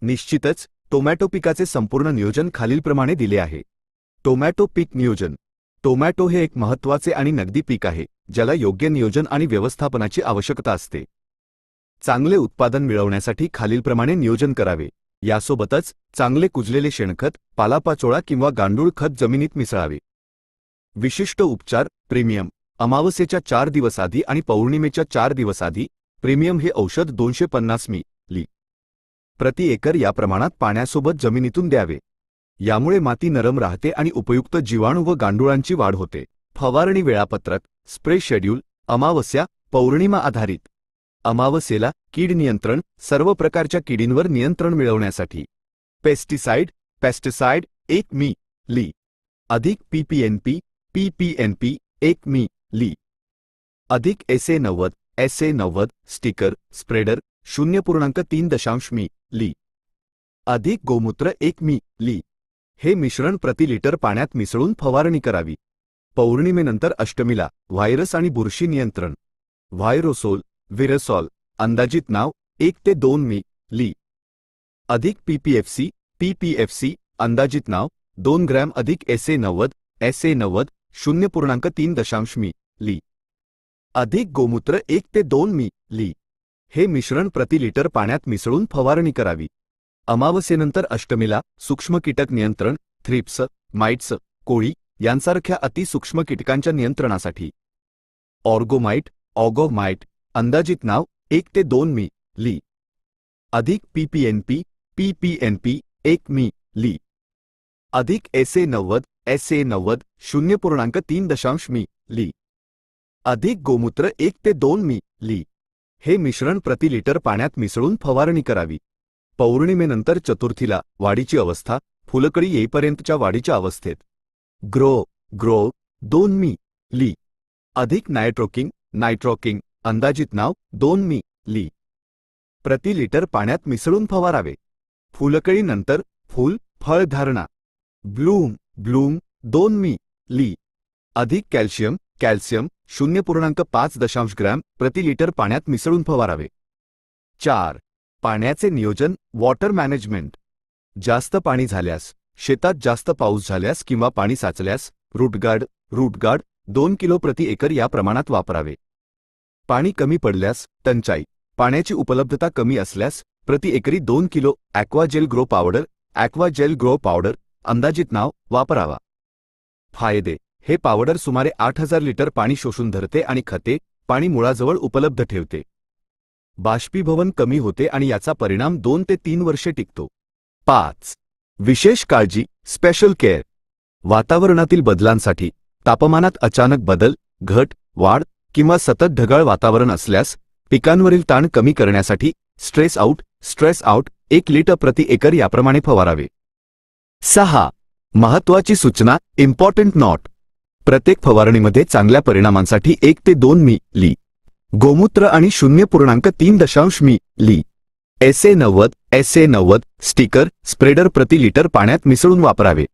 निश्चितच टोमॅटो पिकाचे संपूर्ण नियोजन खालीलप्रमाणे दिले आहे. टोमॅटो पीक नियोजन. टोमॅटो हे एक महत्त्वाचे आणि नगदी पीक आहे, ज्याला योग्य नियोजन आणि व्यवस्थापनाची आवश्यकता असते. चांगले उत्पादन मिळवण्यासाठी खालीलप्रमाणे नियोजन करावे. यासोबतच चांगले कुजलेले शेणखत, पालापाचोळा किंवा गांडूळ खत जमिनीत मिसळावे. विशिष्ट उपचार. प्रीमियम. अमावस्येच्या 4 दिवस आधी आणि पौर्णिमेच्या 4 दिवस आधी प्रीमियम हे औषध 250 मिली प्रति एकर या प्रमाणात पाण्यासोबत जमिनीतून द्यावे. यामुळे माती नरम राहते आणि उपयुक्त जीवाणू व गांडुळांची वाढ होते. फवारणी वेळापत्रक. Spray schedule. अमावस्या, पौर्णिमा आधारित. अमावस्येला कीड नियंत्रण. सर्व प्रकारच्या किडींवर नियंत्रण मिळवण्यासाठी पेस्टिसाइड. 1 मिली अधिक पीपीएनपी 1 मिली अधिक SA90 स्टिकर स्प्रेडर 0.3 मिली अधिक गोमूत्र 1 मिली. हे मिश्रण प्रति लिटर पाण्यात मिसळून फवारणी करावी. पौर्णिमेनंतर अष्टमीला व्हायरस आणि बुरशी नियंत्रण. व्हिरोसॉल अंदाजित नाव 1 ते 2 मिली अधिक PPFC अंदाजित नाव 2 ग्रॅम अधिक SA90 0.3 मिली अधिक गोमूत्र 1 ते 2 मिली. हे मिश्रण प्रति लिटर पाण्यात मिसळून फवारणी करावी. अमावस्येनंतर अष्टमीला सूक्ष्म कीटक नियंत्रण. थ्रिप्स, माइट्स, कोळी यांसारख्या अतिसूक्ष्म कीटकांच्या नियंत्रणासाठी ऑर्गोमाइट अंदाजित नाव 1 ते 2 मिली अधिक PPNP 1 मिली अधिक SA90 0.3 मिली अधिक गोमूत्र 1 ते 2 मिली. हे मिश्रण प्रति लिटर पाण्यात मिसळून फवारणी करावी. पौर्णिमेनंतर चतुर्थीला वाढीची अवस्था. फुलकळी येईपर्यंतच्या वाढीच्या अवस्थेत ग्रो 2 मिली अधिक नायट्रोकिंग अंदाजित नाव 2 मिली प्रति लिटर पाण्यात मिसळून फवारावे. फुलकळीनंतर फळ धारणा. ब्लूम 2 मिली अधिक कॅल्शियम 0.5 ग्रॅम प्रति लिटर पाण्यात मिसळून फवारावे. 4. पाण्याचे नियोजन. Water management. जास्त पाणी झाल्यास, शेतात जास्त पाऊस झाल्यास किंवा पाणी साचल्यास रूटगार्ड 2 किलो प्रति एकर या प्रमाणात वापरावे. पाणी कमी पडल्यास, टंचाई. पाण्याची उपलब्धता कमी असल्यास प्रति एकरी 2 किलो ॲक्वाजेल ग्रो पावडर अंदाजित नाव वापरावा. फायदे. हे पावडर सुमारे 8000 लिटर पाणी शोषून धरते आणि खते, पाणी मुळाजवळ उपलब्ध ठेवते. बाष्पीभवन कमी होते आणि याचा परिणाम 2 ते 3 वर्षे टिकतो. 5. विशेष काळजी. Special care. वातावरणातील बदलांसाठी. तापमानात अचानक बदल, घट, वाढ किंवा सतत ढगाळ वातावरण असल्यास पिकांवरील ताण कमी करण्यासाठी स्ट्रेस आउट 1 लिटर प्रति एकर याप्रमाणे फवारावे. 6. महत्त्वाची सूचना. Important note. प्रत्येक फवारणीमध्ये चांगल्या परिणामांसाठी 1 ते 2 मिली गोमूत्र आणि 0.3 मिली SA90 स्टिकर स्प्रेडर प्रति लिटर पाण्यात मिसळून वापरावे.